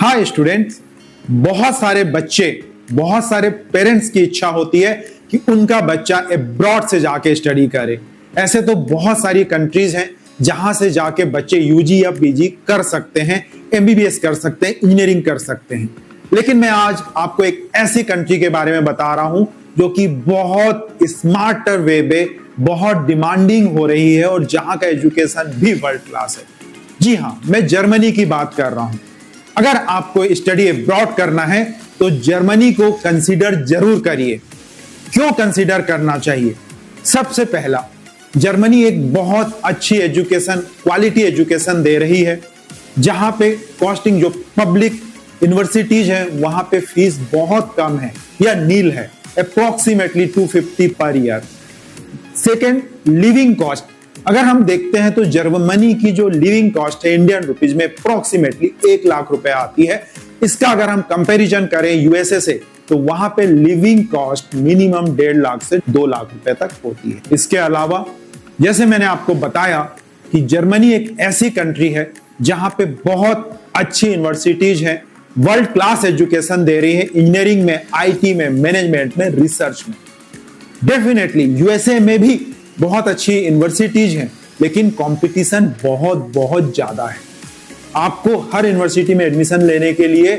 हाँ स्टूडेंट्स, बहुत सारे बच्चे, बहुत सारे पेरेंट्स की इच्छा होती है कि उनका बच्चा अब्रॉड से जाके स्टडी करे। ऐसे तो बहुत सारी कंट्रीज हैं जहां से जाके बच्चे यूजी या पीजी कर सकते हैं, एमबीबीएस कर सकते हैं, इंजीनियरिंग कर सकते हैं। लेकिन मैं आज आपको एक ऐसी कंट्री के बारे में बता रहा हूं जो कि बहुत स्मार्टर वे में बहुत डिमांडिंग हो रही है और जहां का एजुकेशन भी वर्ल्ड क्लास है। जी हाँ, मैं जर्मनी की बात कर रहा हूं। अगर आपको स्टडी अब्रॉड करना है तो जर्मनी को कंसीडर जरूर करिए। क्यों कंसीडर करना चाहिए? सबसे पहला, जर्मनी एक बहुत अच्छी एजुकेशन, क्वालिटी एजुकेशन दे रही है, जहां पे कॉस्टिंग, जो पब्लिक यूनिवर्सिटीज है वहां पे फीस बहुत कम है या नील है, approximately 250 per year. Second, living cost. अगर हम देखते हैं तो जर्मनी की जो लिविंग कॉस्ट है इंडियन रुपीज में अप्रोक्सीमेटली 1 लाख रुपए आती है। इसका अगर हम कंपैरिजन करें यूएसए से तो वहां पे लिविंग कॉस्ट मिनिमम 1.5 लाख से 2 लाख रुपए तक होती है। इसके अलावा जैसे मैंने आपको बताया कि जर्मनी एक ऐसी कंट्री है जहां पे बहुत अच्छी यूनिवर्सिटीज हैं, वर्ल्ड क्लास एजुकेशन दे रही है इंजीनियरिंग में, आईटी में, मैनेजमेंट में, रिसर्च में। डेफिनेटली यूएसए में भी बहुत अच्छी यूनिवर्सिटीज हैं, लेकिन कंपटीशन बहुत बहुत ज्यादा है। आपको हर यूनिवर्सिटी में एडमिशन लेने के लिए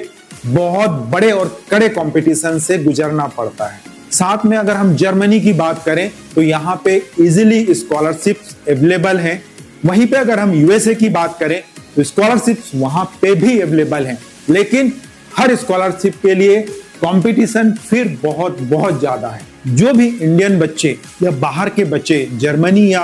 बहुत बड़े और कड़े कंपटीशन से गुजरना पड़ता है। साथ में अगर हम जर्मनी की बात करें तो यहाँ पे इजीली स्कॉलरशिप्स अवेलेबल हैं। वहीं पे अगर हम यूएसए की बात करें तो स्कॉलरशिप्स वहां पे भी अवेलेबल हैं, लेकिन हर स्कॉलरशिप के लिए कंपटीशन फिर बहुत बहुत ज्यादा है। जो भी इंडियन बच्चे या बाहर के बच्चे जर्मनी या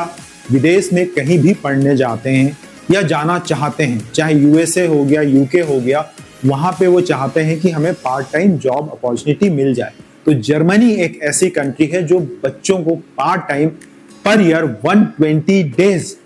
विदेश में कहीं भी पढ़ने जाते हैं या जाना चाहते हैं, चाहे यूएसए हो गया, यूके हो गया, वहां पे वो चाहते हैं कि हमें पार्ट टाइम जॉब अपॉर्चुनिटी मिल जाए, तो जर्मनी एक ऐसी कंट्री है जो बच्चों को part time per year 120 days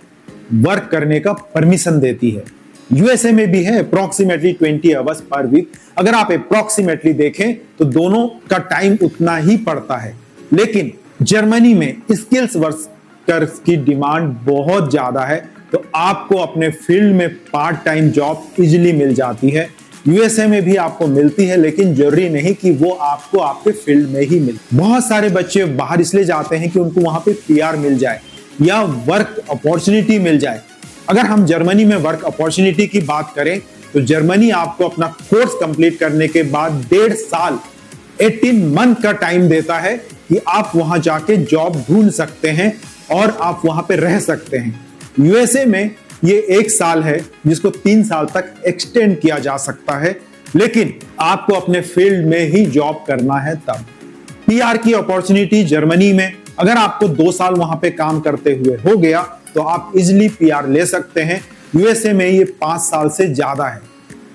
work करने का परमिशन देती है। यूएसए में भी है अप्रोक्सीमेटली 20 आवर्स पर वीक। अगर आप अप्रोक्सीमेटली देखें तो दोनों का टाइम उतना ही पड़ता है, लेकिन जर्मनी में स्किल्स वर्कर्स की डिमांड बहुत ज्यादा है, तो आपको अपने फील्ड में पार्ट टाइम जॉब इजीली मिल जाती है। यूएसए में भी आपको मिलती है, लेकिन जरूरी नहीं कि वो आपको आपके फील्ड में ही मिले। बहुत सारे बच्चे बाहर इसलिए जाते हैं कि उनको वहां पे पीआर मिल जाए या वर्क अपॉर्चुनिटी मिल जाए। अगर हम जर्मनी में वर्क अपॉर्चुनिटी की बात करें तो जर्मनी आपको अपना कोर्स कंप्लीट करने के बाद 1.5 साल 18 मंथ का टाइम देता है कि आप वहां जाके जॉब ढूंढ सकते हैं और आप वहां पे रह सकते हैं। यूएसए में ये 1 साल है जिसको 3 साल तक एक्सटेंड किया जा सकता है, लेकिन आपको अपने फील्ड में ही जॉब करना है तब। पीआर की अपॉर्चुनिटी जर्मनी में अगर आपको 2 साल वहां पे काम करते हुए हो गया तो आप इजिली पीआर ले सकते हैं। यूएसए में ये 5 साल से ज्यादा है।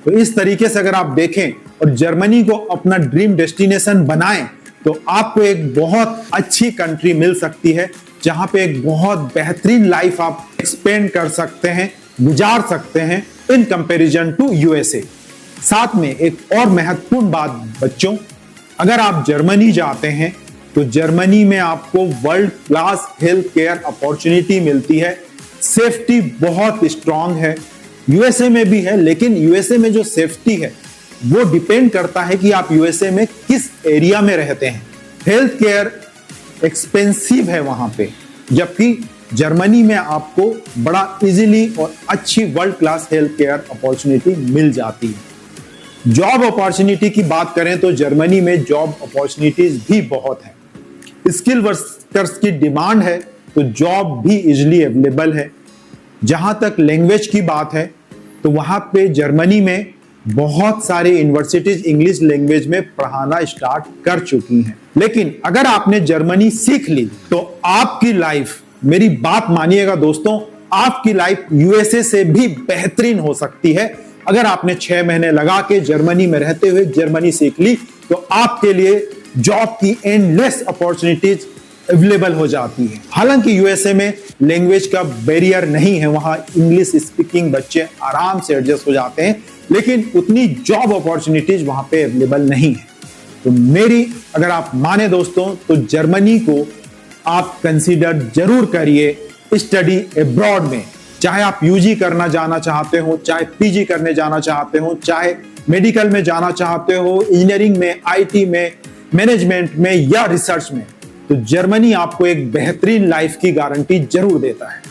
तो इस तरीके से अगर आप देखें और जर्मनी को अपना ड्रीम डेस्टिनेशन बनाएं तो आपको एक बहुत अच्छी कंट्री मिल सकती है, जहां पे एक बहुत बेहतरीन लाइफ आप एक्सपेंड कर सकते हैं, गुजार सकते हैं इन कंपैरिजन टू यूएसए। साथ में एक और महत्वपूर्ण बात बच्चों, अगर आप जर्मनी जाते हैं तो जर्मनी में आपको world class health care opportunity मिलती है। सेफ्टी बहुत स्ट्रांग है, यूएसए में भी है, लेकिन यूएसए में जो सेफ्टी है वो डिपेंड करता है कि आप यूएसए में किस एरिया में रहते हैं। हेल्थ केयर एक्सपेंसिव है वहां पे, जबकि जर्मनी में आपको बड़ा इजीली और अच्छी world class health care opportunity मिल जाती है। जॉब अपॉर्चुनिटी की बात करें तो जर्मनी में जॉब अपॉर्चुनिटीज भी बहुत है। स्किल वर्कर्स की डिमांड है तो जॉब भी इजीली अवेलेबल है। जहां तक लैंग्वेज की बात है तो वहां पे जर्मनी में बहुत सारी यूनिवर्सिटीज इंग्लिश लैंग्वेज में पढ़ाना स्टार्ट कर चुकी हैं। लेकिन अगर आपने जर्मनी सीख ली तो आपकी लाइफ, मेरी बात मानिएगा दोस्तों, आपकी लाइफ यूएसए से भी बेहतरीन हो सकती है। अगर आपने 6 महीने लगा के जर्मनी में रहते हुए जर्मनी सीख ली तो आपके लिए जॉब की एंडलेस अपॉर्चुनिटीज अवेलेबल हो जाती है। हालांकि यूएसए में लैंग्वेज का बैरियर नहीं है, वहां इंग्लिश स्पीकिंग बच्चे आराम से एडजस्ट हो जाते हैं, लेकिन उतनी जॉब अपॉर्चुनिटीज वहां पे अवेलेबल नहीं है। तो मेरी अगर आप माने दोस्तों तो जर्मनी को आप कंसीडर जरूर करिए स्टडी अब्रॉड में। चाहे आप यूजी करना जाना चाहते हो, चाहे पीजी करने जाना चाहते हो, चाहे मेडिकल में जाना चाहते हो, इंजीनियरिंग में, आईटी में, मैनेजमेंट में या रिसर्च में, तो जर्मनी आपको एक बेहतरीन लाइफ की गारंटी जरूर देता है।